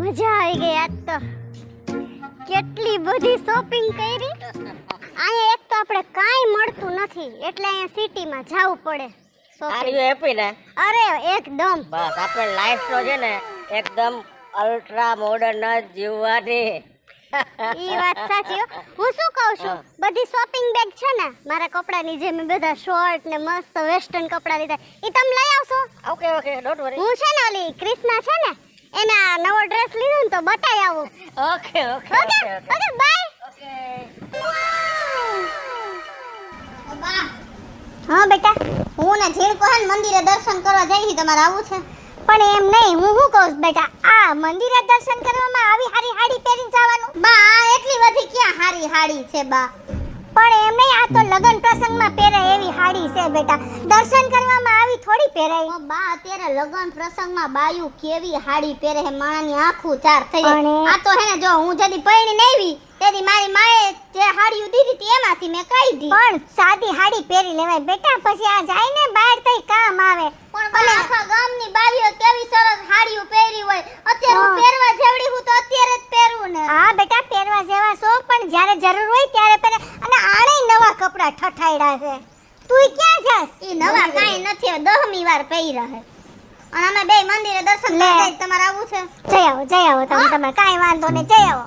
મજા આવી ગઈ આજ તો. કેટલી બધી શોપિંગ કરી. અહીંયા એક તો આપણે કાંઈ મળતું નથી એટલે અહીંયા સિટીમાં જવું પડે. આર યુ હેપી ને? અરે એકદમ. બસ આપણે લાઈફ તો છે ને એકદમ અલ્ટ્રા મોડર્ન જ જીવવાની. ઈ વાત સાચી હો. હું શું કહું છું, બધી શોપિંગ બેગ છે ને મારા કપડાની જે મેં બધા શોર્ટ ને મસ્ત વેસ્ટર્ન કપડા લીધા ઈ તમે લઈ આવશો? Okay okay don't worry. હું છે ને ઓલી ક્રિષ્ના છે ને એના નવો ડ્રેસ લીધો ને તો બતાવી આવું. Okay okay okay okay bye. Okay હા બેટા, હું ને ઝીણકો હે ને મંદિરે દર્શન કરવા જઈ તમારે આવું છે? પણ એમ નહીં, હું શું કહું બેટા, આ મંદિરે દર્શન કરવામાં આવી હારી હાડી પહેરીને જવાનું? બા આ એટલી બધી ક્યાં હારી હાડી છે બા? પણ એમ નહીં, આ તો લગન પ્રસંગમાં પહેરાય એવી હાડી છે બેટા. દર્શન કરવામાં આવી થોડી પહેરાય. બા અત્યારે લગન પ્રસંગમાં બાયું કેવી હાડી પહેરે હે, માણાની આંખું ચાર થઈ જાય. આ તો હે ને જો હું જદી પૈણી નઈવી તેદી મારી માએ જે હાડીઓ દીધી હતી એમાંથી મેં કાઢી. પણ સાદી હાડી પહેરી લેવાય બેટા, પછી આ જાય ને બહાર તઈ કામ આવે. પણ આખા ગામની બાઈઓ કેવી સરસ હાડીઓ પહેરી હોય, અત્યારે હું પહેરવા જેવડી હું તો અત્યારે જ પહેરું ને. હા બેટા પહેરવા જેવા છો, પણ જ્યારે જરૂર હોય ત્યારે પહેરે. અને આણે નવા કપડા ઠઠાયડા છે. તું ક્યાં જાસ? ઈ નવા કાઈ નથી, 10મી વાર પહેર્યા છે. અને અમે બે મંદિરે દર્શન કરવા જાય, તમારે આવું છે? જઈ આવો તમે કાઈ વાંધો નહીં, જઈ આવો.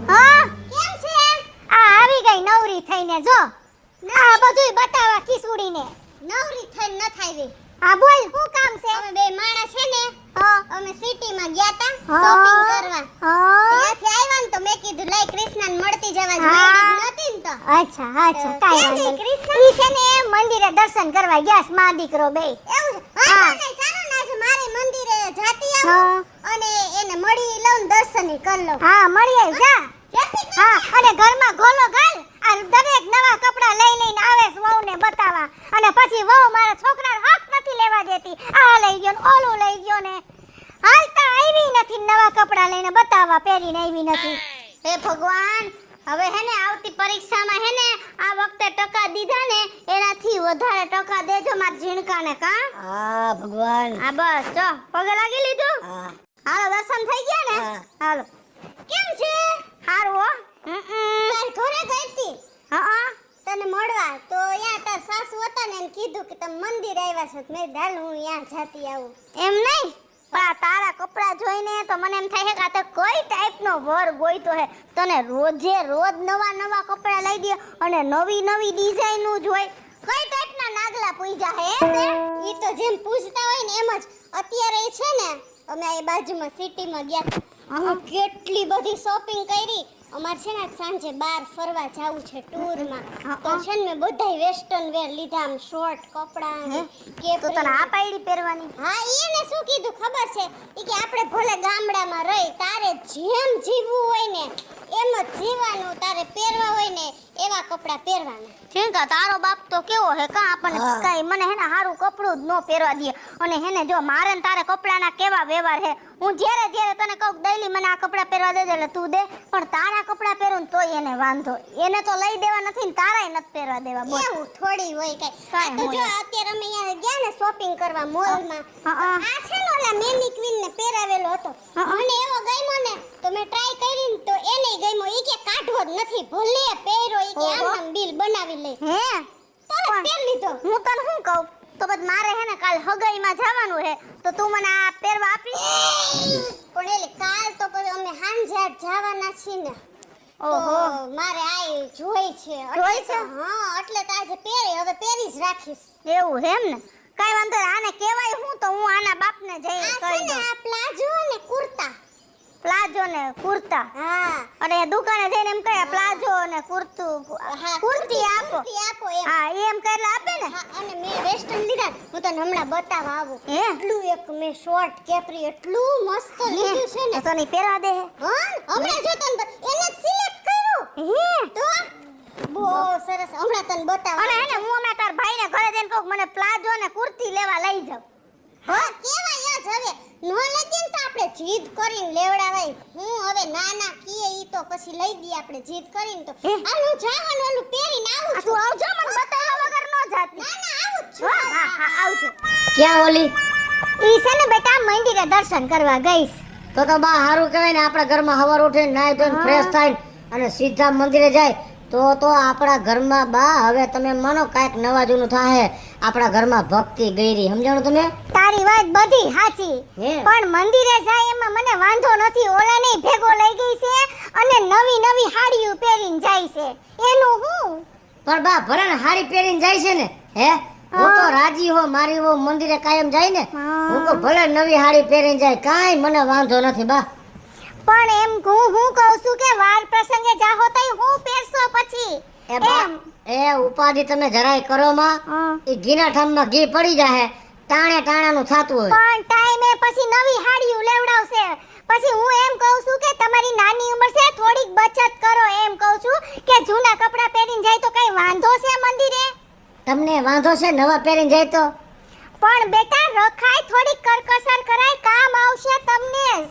હા કેમ છે? આ આવી ગઈ નવરી થઈને, જો આ બધુંય બતાવા કિસુડીને. નવરી થઈને ન થાવી. હા બોલ, શું કામ છે? અમે બે માણસ છે ને, અમે સિટીમાં ગયા તા શોપિંગ કરવા. ત્યાંથી આવ્યા ને તો મેં કીધું લઈ કૃષ્ણને મળતી જવા જોઈએ નથી ને તો. અચ્છા કાઈ વાંધો નહીં. ઈ છે ને મંદિરે દર્શન કરવા ગયા મા દીકરો બે. એવું છે? હા ચાલો ને આજે મારે મંદિરે જાતી આવું અને એને મળી લઉં, દર્શન કરી લઉં. હા મળી આવી જા. હા અને ઘરમાં ગોલો ગાલ, આ દરેક નવા કપડા લઈને આવે છે વહુને બતાવવા. અને પછી વહુ મારા છોકરાને હક નથી લેવા દેતી, આ લઈ ગયો ને ઓલું લઈ ગયો ને. હાલતા આવી નથી, નવા કપડા લઈને બતાવવા પહેરીને આવી નથી. હે ભગવાન, હવે હે ને આવતી પરીક્ષામાં હે ને આ વખતે ટકા દીધા ને એનાથી વધારે ટકા દેજો માર ઝીણકાને. કા હા ભગવાન. હા બસ જો પગે લાગી લીધું. હા હાલો દર્શન થઈ ગયા ને? હાલો. કેમ છે? હારું હો. તાર ઘરે ગઈ હતી? હા તને મળવા તો યા તાર સાસુ હતા ને એને કીધું કે તમે મંદિર આવ્યા છો. મેં દાલ હું યા જાતી આવું. એમ નહીં, પણ તારા કપડા જોઈને તો મને એમ થાય છે કે આ તો કોઈ ટાઈપનો વર ગોઈતો હે. તને રોજે રોજ નવા કપડા લઈ દે અને નવી ડિઝાઇનનું જ હોય. કઈ ટાઈપના નાગલા પૂજા હે તે? ઈ તો જેમ પૂજતા હોય ને એમ જ. અત્યારે છે ને અમે આ બાજુમાં સિટીમાં ગયા હતા, કેટલી બધી શોપિંગ કરી. અમાર છે ને સાંજે બહાર ફરવા જાવું છે ટૂરમાં. તો છે ને મેં બધાય વેસ્ટર્ન વેર લીધા, આમ શોર્ટ કપડા કે તો તને આ પાયડી પહેરવાની. હા એને શું કીધું ખબર છે? ઈ કે આપણે ભલે ગામડામાં રહી, તારે જેમ જીવવું હોય ને એમ જ જીવવાનું, તારે પહેરવા હોય ને એવા કપડા પહેરવાના. ઠીક તારો બાપ તો કેવો હે કા, આપણને કાઈ મને હે ને હારું કપડું જ નો પહેરવા દે. અને હે ને જો મારે ને તારે કપડાના કેવા વ્યવહાર હે. હું જ્યારે તને કહું ડેઈલી મને આ કપડા પહેરવા દેજે એટલે તું દે, પણ તારા કપડા પહેરું ને તોય એને વાંધો. એને તો લઈ દેવા નથી ને તારાય નથી પહેરવા દેવા. બોલ એવું થોડી હોય કઈ. આ તો જો અત્યારે અમે અહીંયા ગયા ને શોપિંગ કરવા મોલમાં, આ છે ને ઓલા મેની ક્વીન ને પહેરાવેલો હતો, મને એવો ગમ્યો ને તો મેં ટ્રાય કરી ને તો એને ગમ્યો. ઈ કે કાઢવો જ નથી, ભલે પહેરો, ઈ કે આમ બિલ બનાવી લે. હે તો પહેર લીધો. હું તને શું કહું, તો બસ મારે હે ને કાલ હગાઈમાં જવાનું હે તો તું મને આ પહેરવા આપી. પણ એટલે કાલ તો પછી અમે હાંજે જવાના છીએ ને. ઓહો મારે આ જોઈ છે. હા એટલે તો આજે પહેરી, હવે પહેરી જ રાખીશ. એવું હે એમ ને? કાઈ વાંધો નહીં. આને કહેવાય હું તો હું આના બાપને જઈ કહી દઉં. આ પ્લાઝો ને કુર્તા. હા અને દુકાને જઈને એમ કહે પ્લાઝો ને કુર્તું, કુર્તી આપો એમ. હા એમ કરેલા આપે ને. અને મેં વેસ્ટર્ન લીધા, હું તને હમણાં બતાવવા આવું. એટલું એક મેં શોર્ટ કેપરી એટલું મસ્ત લીધું છે ને. તો તને પહેરવા દે. હા હમણાં જો તને એને જ સિલેક્ટ કર્યું. હે તો બહુ સરસ, હમણાં તને બતાવ. અને હે ને હું હમણાં તાર ભાઈને ઘરે જઈને કહું મને પ્લાઝો ને કુર્તી લેવા લઈ જાવ. હા કેવાય જ હવે નો લગીન તો આપણે જીદ કરીને લેવડાવાય. હું હવે નાના કીએ ઈ તો પછી લઈ દઈએ આપણે જીદ કરીને. તો આનું જાવાનું ઓલું પહેરીને આવું છું. આવજો મને બતાવ્યા વગર નો જાતી. ના આવું છું. હા આવજો. ક્યાં ઓલી? ઈ છે ને બેટા મંદિરે દર્શન કરવા ગઈશ. તો બા સારું કહેવાય ને, આપણા ઘરમાં સવાર ઉઠીને નાઈ ધોઈને ફ્રેશ થાય અને સીધા મંદિરે જાય તો આપણા ઘરમાં બા હવે તમે માનો કાંઈક નવા જૂનું થાય. આપણા ઘરમાં ભક્તિ ગઈરી, સમજાણું તમે? તારી વાત બધી સાચી, હે? પણ મંદિરે જાય એમાં મને વાંધો નથી. ઓલા ને ભેગો લઈ ગઈ છે અને નવી નવી હાડીઓ પહેરીને જાય છે, એનું હું? પણ બા ભરણ હાડી પહેરીને જાય છે ને, હે? હું તો રાજી હો, મારી હો મંદિરે કાયમ જાય ને, હું તો ભલે નવી હાડી પહેરીને જાય, કાંઈ મને વાંધો નથી બા. પણ એમ હું કહું છું કે વાર પ્રસંગે જાહો તઈ હું પહેરશો પછી એ બા, એ ઉપાધિ તમે જરાય કરો માં. એ ઘીના ઠામમાં ઘી પડી જાહે, ટાણે ટાણાનું થાતું હોય. પણ ટાઈમે પછી નવી હાડીઓ લેવડાવશે. પછી હું એમ કહું છું કે તમારી નાની ઉંમર છે, થોડીક બચત કરો. એમ કહું છું કે જૂના કપડાં પહેરીને જાય તો કઈ વાંધો છે મંદિરે? તમને વાંધો છે નવા પહેરીને જાય તો? પણ બેટા રખાય, થોડીક કરકસર કરાય, કામ આવશે તમને જ.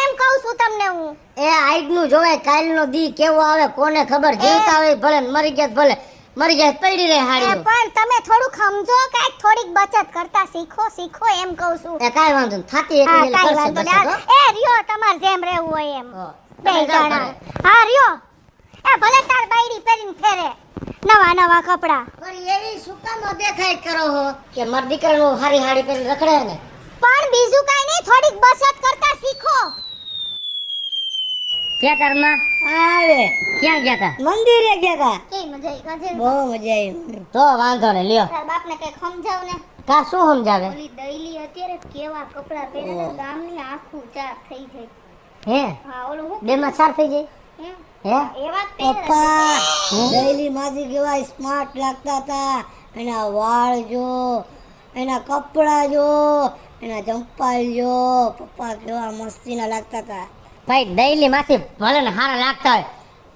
એમ કહું છું તમને હું. એ આજનું જોવાય, કાલનો દી કેવો આવે કોને ખબર. જીવતા હોય ભલે ને મરી ગયા ભલે, મરી જાય પડી રહે હાડીઓ. પણ તમે થોડુંક સમજો, કાંઈક થોડીક બચત કરતા શીખો એમ કહું છું. એ કાઈ વાંધો નહીં, થાતી એક હા, રીતે કાંઈ કરશે વાંધો બસ, નહીં. એ રહ્યો તમાર જેમ રહેવું હોય એમ. હો. બે તમે જાઓ જણા. ઘરે. હા રહ્યો. એ ભલે તાર બાયડી પહેરીને ફેરે નવા કપડા. પણ એવી શું કામ દેખાય કરો હો કે મારા દીકરાનું હારી હાડી પહેરીને રખડે ને? પણ બીજું કાંઈ નહીં, થોડીક બચત કરતા શીખો. ક્યાં તારમાં આવે? ક્યાં ગયા તા? મંદિરે ગયા તા. કેવી મજા આવી કાજે? બહુ મજા આવી. તો વાંધો ને, લ્યો. તાર બાપને કઈ સમજાવ ને. કા શું સમજાવે? ઓલી દઈલી અત્યારે કેવા કપડા પહેરે છે, ગામની આખું ચાર થઈ જાય. હે? હા, ઓલું હું બે માં ચાર થઈ જાય? હે? હે? એવા જ પહેરે છે. પપ્પા ડેલી માજી કેવા સ્માર્ટ લાગતા હતા. એના વાળ જો, એના કપડા જો, એના ચંપલ જો, પપ્પા કેવા મસ્તીના લાગતા હતા. ભાઈ ડેલી માસી ભલે ને હારા લાગતા હોય,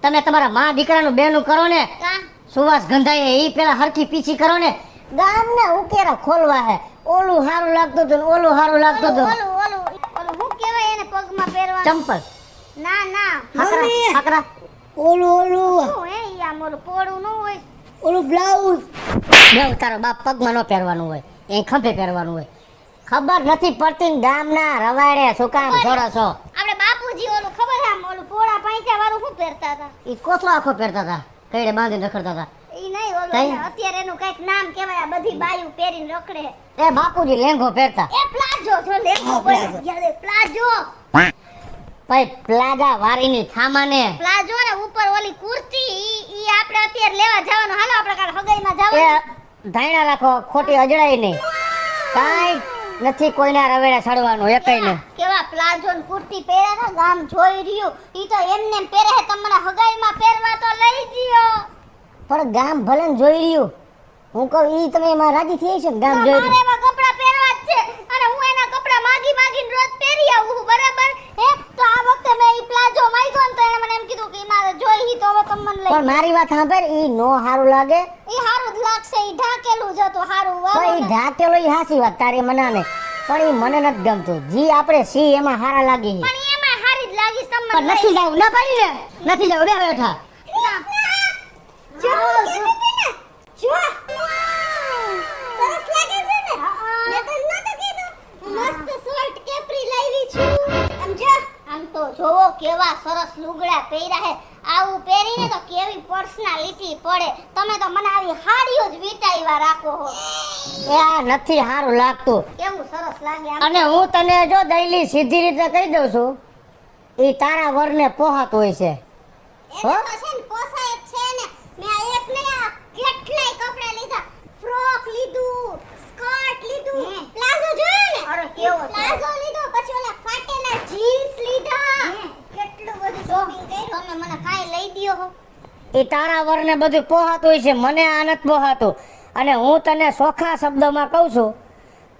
તમે તમારા માં દીકરાનું બેનું કરો ને, કા? સુવાસ ગંધાય એ પેલા હરખી પીછી કરો ને. ગામના ઉકેરા ખોલવા હે. ઓલું હારું લાગતું હતું ને ઓલું હારું લાગતું હતું. ઓલું હું કહેવાય એને પગમાં પહેરવાનું? ચંપલ, ના હાકરા, ઓલું શું હે ઈ આમ ઓલું પોળું ન હોય? ઓલું બ્લાઉઝ બેવ તારો બાપ પગમાં ન પહેરવાનું હોય, એ ખંભે પહેરવાનું હોય. ખબર નથી પડતી ને ગામના રવાડે શું કામ છોડો છો? આપણે બાપુજી ઓલું ખબર હે આમ ઓલું પોળા પાંચા વાળું શું પહેરતા હતા? ઈ કોથળો આખો પહેરતા હતા, કઈડે બાંધીને રખડતા હતા. ઈ નહીં ઓલું કઈ? એને અત્યારે એનું કઈક નામ કહેવાય, આ બધી બાયું પહેરીને રખડે. એ બાપુજી લેંઘો પહેરતા. એ પ્લાઝો જો લેંઘો હા, બોલે પ્લાઝો. યાર પ્લાઝો. ભાઈ પ્લાઝા વારીની થામાને પ્લાઝો ને ઉપર ઓલી કુર્તી ઈ આપણે અત્યારે લેવા જવાનું. હાલો આપણે કાલ હગાઈમાં એ જવાનું. ધાયણા રાખો, ખોટી અજડાય નહીં. કાંઈ નથી કોઈના રવેડે ચડવાનું એકઈ ને. કેવા પ્લાઝો ને કુર્તી પહેર્યા હતા, ગામ જોઈ રહ્યું. ઈ તો એમને એમ પહેરે છે, તમને હગાઈમાં પહેરવા તો લઈ ગયો. પણ ગામ ભલે ને જોઈ રહ્યું, હું કહું ઈ તમે એમાં રાજી થઈ છે ને ગામ જોઈ મારે રહ્યું. એવા કપડા પહેરવા જ છે અને હું એના કપડા માગીને રોજ પહેરી આવું છું, બરાબર હે? તો આ વખતે મેં ઈ પ્લાઝો માંગ્યો ને તો એને મને એમ કીધું કે ઈ મારે જોઈ તો હવે તમને લઈ. પણ મારી વાત સાંભળ, ઈ નો હારું લાગે. ઈ હારું જ લાગશે, ઈ ઢાકેલું જ હતું હારું. પણ ઈ ઢાકેલો ઈ હાસી વાત તારી મનાને, પણ ઈ મને નથી ગમતું. જી આપણે સી એમાં હારા લાગી છે. પણ ઈ એમાં હારી જ લાગીશ તમને. પણ નથી જાવ, ના પાડી ને, નથી જાવ, બે બેઠા. જો જો સરસ લાગે છે ને? મેં તો નતો કીધું મસ્ત શર્ટ કેપરી લાવી છું. આમ જો, આમ તો જોવો કેવા સરસ લુગડા પહેર્યા હે. આવું પહેરીને તો કેવી પર્સનાલિટી પડે. તમે તો મને આવી હાડીઓ જ વીટાઈવા રાખો હો. એ આ નથી હારું લાગતું. કેવું સરસ લાગે આમ. અને હું તને જો દઈલી સીધી રીતે કહી દઉં છું, ઈ તારા વરને પોહાતું હોય છે. એને તો છે ને પોસાય જ છે ને. મેં આ એક ને આ કેટલાય કપડા લીધા. ફ્રોક લીધું, સ્કર્ટ લીધું, પ્લાઝો જોયો ને? અરે કેવો પ્લાઝો લીધો, પછી ઓલા ફાટેલા જીન્સ લીધા. કેટલું બધું શોપિંગ કર્યું. તમે મને કાઈ લઈ દ્યો હો? એ તારા વરને બધું પોહાતું હોય છે, મને આ નથી પોહાતું. અને હું તને ચોખ્ખા શબ્દોમાં કહું છું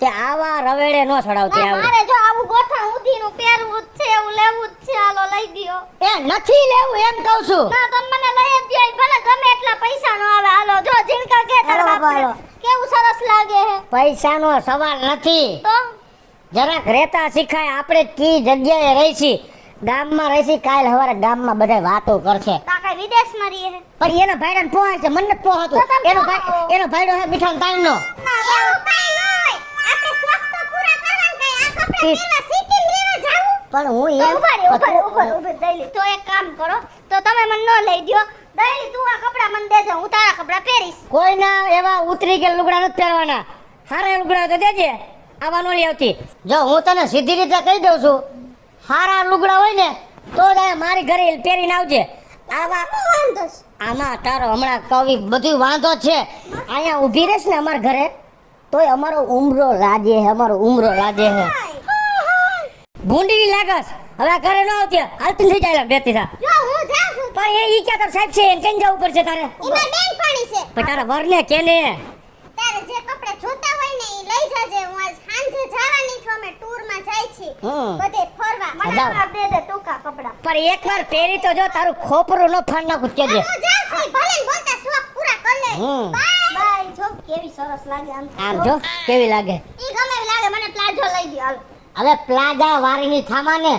કે આવા રવેડે ન ચડાવતી આવે. મારે જો આવું ગોઠણ ઉધીનું પહેરવું જ છે, એવું લેવું જ છે. હાલો લઈ દ્યો. એ નથી લેવું એમ કહું છું. ના તમે મને લઈ જ દ્યો. ભલે ગમે એટલા પૈસા નો આવે. હાલો જો ઝીણકા કે તાર હાલો બાપા, બાપને હાલો. કેવું સરસ લાગે હે. પૈસાનો સવાલ નથી, તો જરાક રહેતા શીખાય. આપણે કી જગ્યાએ રહી છીએ, ગામમાં રહી છીએ, કાલ સવારે ગામમાં બધા વાતો કરશે. તા કઈ વિદેશમાં રહીએ હે? પણ એના ભાઈડાને પોહાય છે, મને નથી પોહાતું. તો તમે એનો ભાઈડો હે મીઠાનો તાણનો. ના એવું કાઈ નઈ. આપણે શોખ તો પૂરા કરવાના, આવતી સિટી લેવા જાવું પણ હું તો એમ ઉભા દઈલી તો એક કામ કરો તો તમે મને ન લઈ દ્યો દઈલી તું આ કપડા મને દેજો હું તારા કપડા પહેરીશ કોઈના એવા ઉતરી કે લુગડા નથી પહેરવાના સારા લુગડા તો દેજે આવા નો લઈ આવતી જો હું તને સીધી રીતે કહી દઉં છું સારા લુગડા હોય ને તો જ આ મારી ઘરે પહેરીને આવજે આવા વાંધો છે. આમાં તારો હમણાં કવિ બધું વાંધો જ છે અહીંયા ઊભી રહેશ ને અમારા ઘરે તોય અમારો ઉમરો લાગે છે અમારો ઉમરો લાગે છે ભૂંડી લાગસ હવે ઘરે ન આવતી હાલતી થઈ જાય બેતી થા જો હું જાઉં છું પણ એ ઈ ક્યાં તાર સાહેબ છે એને કઈ જવું પડશે તારે એમાં બેન પાણી છે પણ તારા વરને કેને તારે જે કપડા જોતા હોય ને એ લઈ જાજે હું આજ સાંજે જવાની છું અમે ટૂર માં જાય છે બધે ફરવા મને જાઓ. આ દે દે ટૂંકા કપડા પણ એકવાર પહેરી તો જો તારું ખોપરું ન ફાડ નાખું કેજે હું જાઉં છું ભલે ને બોલતા શોખ પૂરા કર લે હમ. બાય જો કેવી સરસ લાગે આમ જો કેવી લાગે ઈ ગમે એવી લાગે મને પ્લાઝો લઈ દો હાલ હવે પ્લાઝા વારીની થામાને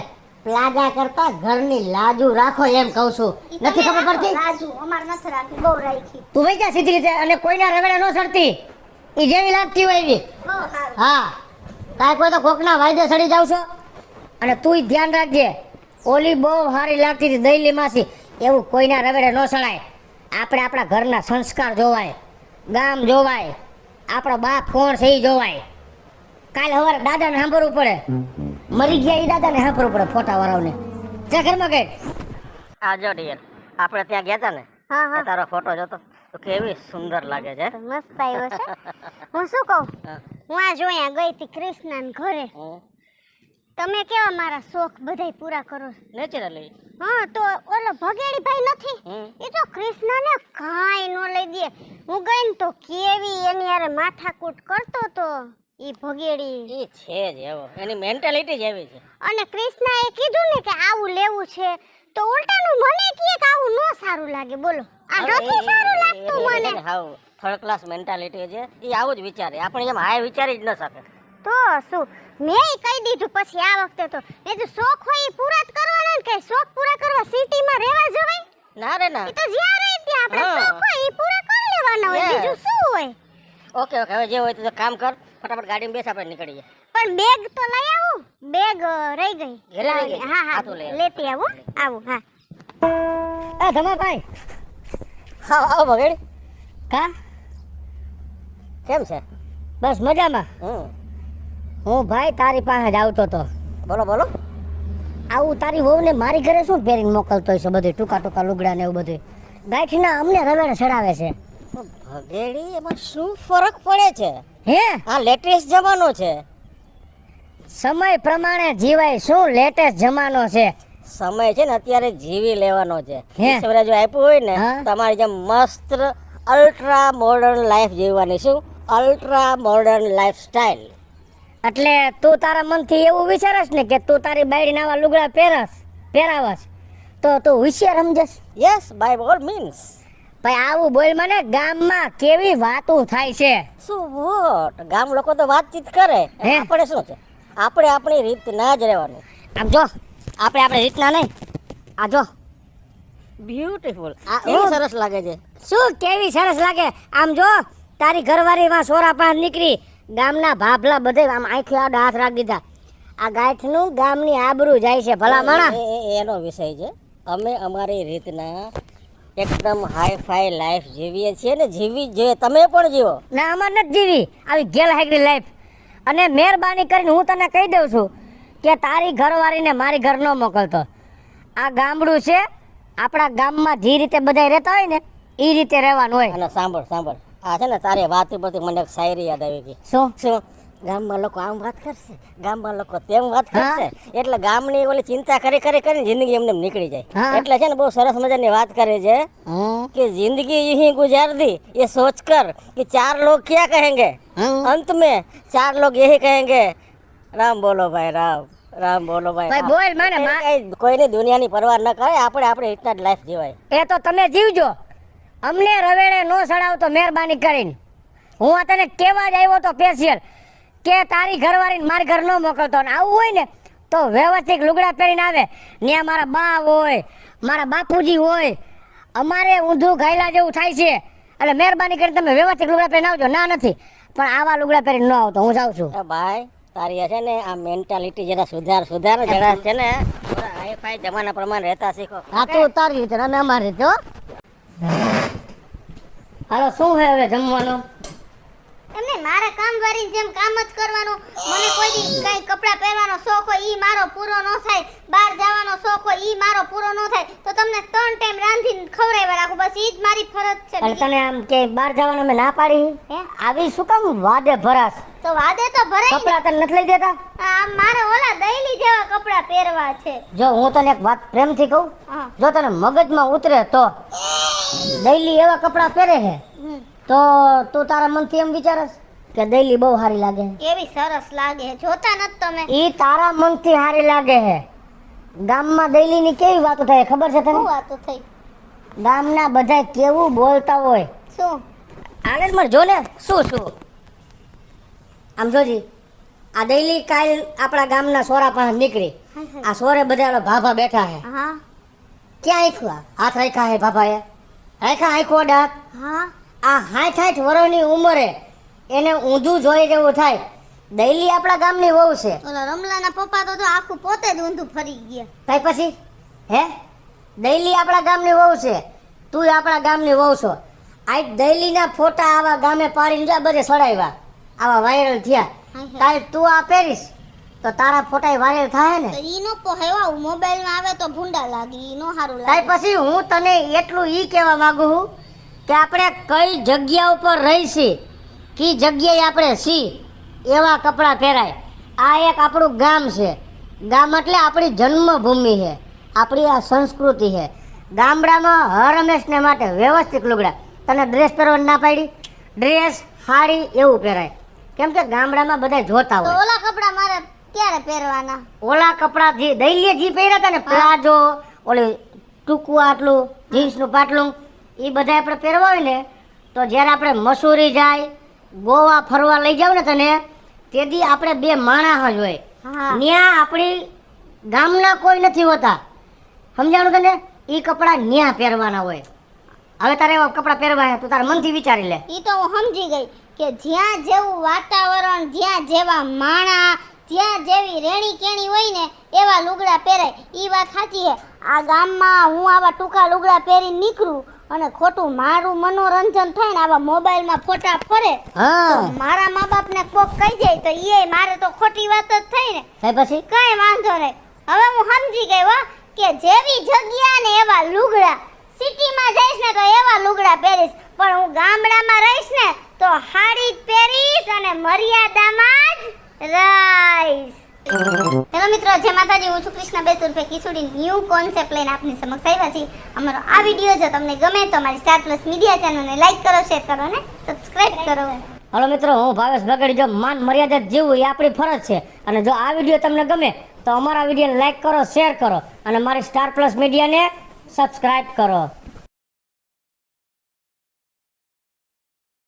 પ્લાઝા કરતા ઘરની લાજુ રાખો એમ કહું છું ઈ નથી તમે ખબર પડતી રાખો, લાજુ અમાર નથી રાખી બહુ રાખી તું વઈ જા સીધી રીતે અને કોઈના રગડે ન સડતી ઈ જેવી લાગતી હોય એવી બહુ સારું હા કાંઈ કોઈ તો કોકના વાયદે સડી જાવ છો અને તુંય ધ્યાન રાખજે ઓલી બહુ સારી લાગતી હતી દહીલી માસી એવું કોઈના રગડે ન સડાય આપણે આપણા ઘરના સંસ્કાર જોવાય ગામ જોવાય આપણો બાપ કોણ છે એ જોવાય કાલે સવારે દાદાને સાંભળવું પડે મરી ગયા એ દાદાને સાંભળવું પડે ફોટા વાળાને જા ઘરમાં ગઈ આ જો ડિયર આપણે ત્યાં ગયા હતા ને હા એ તારો ફોટો જોતો તો કેવી સુંદર લાગે છે મસ્ત આવ્યો છે હું શું કહું હા. હું આ જોયા ગઈ હતી કૃષ્ણના ઘરે હમ. તમે કેવા મારા શોખ બધાય પૂરા કરો છો? નેચરલી હા તો ઓલો ભગેડી ભાઈ નથી હમ. એ તો કૃષ્ણને કાંઈ ન લઈ દે હું ગઈ ને તો કેવી એની હારે માથાકૂટ કરતો તો ઈ ભગેડી એ છે જ એવો એની મેન્ટાલિટી જ એવી છે અને કૃષ્ણએ કીધું ને કે આવું લેવું છે તો ઉલટાનું મને કહે કે આવું ન સારું લાગે બોલો આ નથી સારું લાગતું મને હાવ થર્ડ ક્લાસ મેન્ટાલિટી છે એ આવું જ વિચારે આપણે એમ હાય વિચારી જ ન શકે તો શું મેં કહી દીધું પછી આ વખતે તો મેં તો શોખ હોય ઈ પૂરા જ કરવાના ને કે શોખ પૂરા કરવા સિટીમાં રહેવા જવાય ના રે ના ઈ તો જ્યાં રહે ત્યાં આપણે હા. શોખ હોય ઈ પૂરા કરી લેવાના હોય Yes. બીજું શું હોય ઓકે ઓકે હવે જે હોય તો કામ કર ફટાફટ ગાડીમાં બેસ આપણે નીકળીએ પણ બેગ તો લઈ આવું બેગ રહી ગઈ ઘરે રહી ગઈ? હા હા આ તો લઈ આવ. લેતી આવું આવું હા એ ધમાભાઈ આવો ભગેડી કા કેમ છે બસ મજામાં હું ભાઈ તારી પાસે જ આવતો તો બોલો બોલો આવું તારી વહુને મારી ઘરે શું પહેરીને મોકલતો હશે બધું ટૂંકા ટૂંકા લુગડા ને એવું બધું ગાંઠના અમને રવેડે ચડાવે છે ભગેડી એમાં શું ફરક પડે છે હે આ લેટેસ્ટ જમાનો છે સમય પ્રમાણે જીવાય શું લેટેસ્ટ જમાનો છે સમય છે ને અત્યારે જીવી લેવાનો છે હે? ઈશ્વરે જો આપ્યું હોય ને હા. તમારી જેમ મસ્ત અલ્ટ્રા મોડર્ન લાઈફ જીવવાની શું અલ્ટ્રા મોડર્ન લાઈફ સ્ટાઈલ એટલે તું તારા મનથી એવું વિચારસ ને કે તું તારી બાયડીને આવા લુગડા પહેરાવસ તો તું હોશિયાર સમજસ યસ બાય ઓલ મીન્સ ભાઈ આવું બોલ મને ગામમાં કેવી વાતો થાય છે શું વોટ ગામ લોકો તો વાતચીત કરે હે? આપણે શું છે આપણે આપણી રીત ના જ રહેવાનું આમ જો આપણે આપણી રીતના નહીં આ જો બ્યુટીફુલ આ કેવી હું- સરસ લાગે છે શું કેવી સરસ લાગે આમ જો તારી ઘરવાળી માં સોરા પાંચ નીકળી ગામના ભાભલા બધે આમ આંખે આડા હાથ રાખી દીધા આ ગાંઠનું ગામની આબરૂ જાય છે ભલા માણા એનો વિષય છે અમે અમારી રીતના એકદમ હાઈ ફાઈ લાઈફ જીવીએ છીએ ને જીવી જ જોઈએ તમે પણ જીવો ના અમાર નથી જીવી આવી ગેલ હાઈકડી લાઈફ અને મહેરબાની કરીને હું તને કહી દઉં છું કે તારી ઘરવાળીને મારી ઘર ન મોકલતો આ ગામડું છે આપણા ગામમાં જે રીતે બધા રહેતા હોય ને એ રીતે રહેવાનું હોય અને સાંભળ સાંભળ આ છે ને તારી વાત પરથી મને એક શાયરી યાદ આવી ગઈ શું શું ગામમાં લોકો આમ વાત કરશે ગામમાં લોકો તેમ વાત હા. કરશે એટલે ગામની ઓલી ચિંતા કરી કરીને જિંદગી એમને એમ નીકળી જાય હા. એટલે છે ને બહુ સરસ મજાની વાત કરે છે હમ, कि जिंदगी यही गुजार दी ये सोच कर कि 4 लोग क्या कहेंगे હમ. अंत में 4 लोग यही कहेंगे राम बोलो भाई राम राम बोलो भाई ભાઈ રામ. બોલ મને કઈ કોઈની દુનિયાની પરવા ન કરે આપણે આપણી રીતના જ લાઈફ જીવાય એ તો તમે જીવજો અમને રવેડે નો સડાવતો મહેરબાની કરીને હું આ તને કહેવા જ આવ્યો તો સ્પેશિયલ કે તારી ઘરવાળીને મારી ઘર ન મોકલતો અને આવું હોય ને તો વ્યવસ્થિત લુગડા પહેરીને આવે ત્યાં મારા બા હોય મારા બાપુજી હોય અમારે ઊંધું ગાયલા જેવું થાય છે એટલે મહેરબાની કરીને તમે વ્યવસ્થિત લુગડા પહેરીને આવજો ના નથી પણ આવા લુગડા પહેરીને ન આવતો હું જાઉં છું એ ભાઈ તારી છે ને આ મેન્ટાલિટી જરા સુધાર જરા છે ને થોડા હાઈફાઈ જમાના પ્રમાણે રહેતા શીખો. હા તું તારી રીતે અમે અમારી રીતે હો. હાલો શું હે હવે જમવાનું? એમને મારા કામવાળીની જેમ કામ જ કરવાનું. મને કોઈ દી કઈ કપડાં પહેરવાનો શોખ હોય ઈ મારો પૂરો ન થાય, બહાર જવાનો શોખ હોય ઈ મારો પૂરો ન થાય, તો તમને 3 ટાઈમ રાંધીને ખવડાવ્યા રાખું, બસ ઈ જ મારી ફરજ છે. અને તને આમ કે બહાર જવાનું મેં ના પાડી? હે? આવી શું કામ વાદે ભરાસ? તો વાદે તો ભરાય ને. કપડા તને નથી લઈ દેતા? આ મારે ઓલા દઈલી જેવા કપડાં પહેરવા છે. જો હું તને એક વાત પ્રેમથી કહું, હા. જો તને મગજમાં ઉતરે તો દૈલી એવા કપડા પહેરે છે હમ. તો તું તારા મનથી એમ વિચારસ કે દૈલી બહુ સારી લાગે છે? કેવી સરસ લાગે છે, જોતા નથી તમે? ઈ તારા મનથી સારી લાગે છે. ગામમાં દૈલીની કેવી વાતો થાય ખબર છે શું તને? વાતો થઈ? ગામના બધા કેવું બોલતા હોય. શું? આનંદમાં જો ને શું આમ જોજી, આ દૈલી કાલ આપણા ગામના સોરા પાસે નીકળી, આ સોરે બધા ભાભા બેઠા છે. હા ક્યાં આંખ્યા હાથ રાખ્યા છે ભાભાએ? આંખો દાંત. હા આ 60 વર્ષની ઉંમરે એને ઊંધું જોઈ જેવું થાય. દૈલી આપણા ગામની વહુ છે. ઓલા રમલાના પપ્પા તો જો આખું પોતે જ ઊંધું ફરી ગયા. થાય પછી હે, દૈલી આપણા ગામની વહુ છે, તું આપણા ગામની વહુ છો. આ દૈલીના ફોટા આવા ગામે પાડીને જા બધે સડાવ્યા, આવા વાયરલ થયા. કાલ તું આ પહેરીશ તો તારા ફોટા વાયરલ થાય ને. તો ઈ નો પોહેવા મોબાઈલમાં આવે તો ભૂંડા લાગે, ઈ નો સારું તાય લાગે. પછી હું તને એટલું ઈ કહેવા માંગુ છું કે આપણે કઈ જગ્યા ઉપર રહીશી, કઈ જગ્યાએ આપણે છી એવા કપડાં પહેરાય. આ એક આપણું ગામ છે. ગામ એટલે આપણી જન્મભૂમિ છે, આપણી આ સંસ્કૃતિ છે. ગામડામાં હર હંમેશને માટે વ્યવસ્થિત લુગડા. તને ડ્રેસ પહેરવાની ના પાડી? ડ્રેસ સાડી એવું પહેરાય, કેમ કે ગામડામાં બધા જોતા તો હોય. ઓલા કપડા મારે ક્યારે પહેરવાના? ઓલા કપડાં જે દૈલીએ જે પહેર્યા હતા ને, પ્લાઝો, ઓલી ટૂંકું આટલું જીન્સનું પાટલું, એ બધા આપણે પહેરવા હોય ને તો જ્યારે આપણે મસૂરી જાય, ગોવા ફરવા લઈ જાવ ને તને, તેથી આપણે બે માણસ જ હોય. હા. ન્યા આપણી ગામના કોઈ નથી હોતા, સમજાણું તને? એ કપડાં ન્યા પહેરવાના હોય. હવે તારે એવા કપડાં પહેરવા છે તો તારા મનથી વિચારી લે. ઈ તો હું સમજી ગઈ કે જ્યાં જેવું વાતાવરણ, જ્યાં જેવા માણા, જ્યાં જેવી રેણી કેણી હોય ને એવા લુગડા પહેરાય. ઈ વાત સાચી છે. આ ગામમાં હું આવા ટૂંકા લુગડા પહેરીને નીકળું અને ખોટું મારું મનોરંજન થાય ને આવા મોબાઈલમાં ફોટા ફરે, હા, તો મારા મા બાપને કોક કહી જાય તો ઈ મારે તો ખોટી વાત જ થઈ ને. થાય પછી કઈ વાંધો નહીં. હવે હું સમજી ગઈ હો કે જેવી જગ્યા ને એવા લુગડા. સિટીમાં જઈશ ને તો એવા લુગડા પહેરીશ, પણ હું ગામડામાં રહીશ ને તો સાડી જ પહેરીશ અને મર્યાદામાં જ રહીશ. હેલો મિત્રો, જય માતાજી. હું છું કૃષ્ણાબેન ઉર્ફે કિશોરી. ન્યૂ કોન્સેપ્ટ લઈને આપની સમક્ષ આવ્યા છીએ. અમારો આ વિડીયો જો તમને ગમે તો અમારી સ્ટાર પ્લસ મીડિયા ચેનલને લાઈક કરો, શેર કરો અને સબસ્ક્રાઇબ કરો. હલો મિત્રો, હું ભાવેશ બગડી. જો માન મર્યાદા જીવવું એ આપણી ફરજ છે, અને જો આ વિડીયો તમને ગમે તો અમારા વિડીયોને લાઈક કરો, શેર કરો અને મારી સ્ટાર પ્લસ મીડિયાને સબસ્ક્રાઇબ કરો.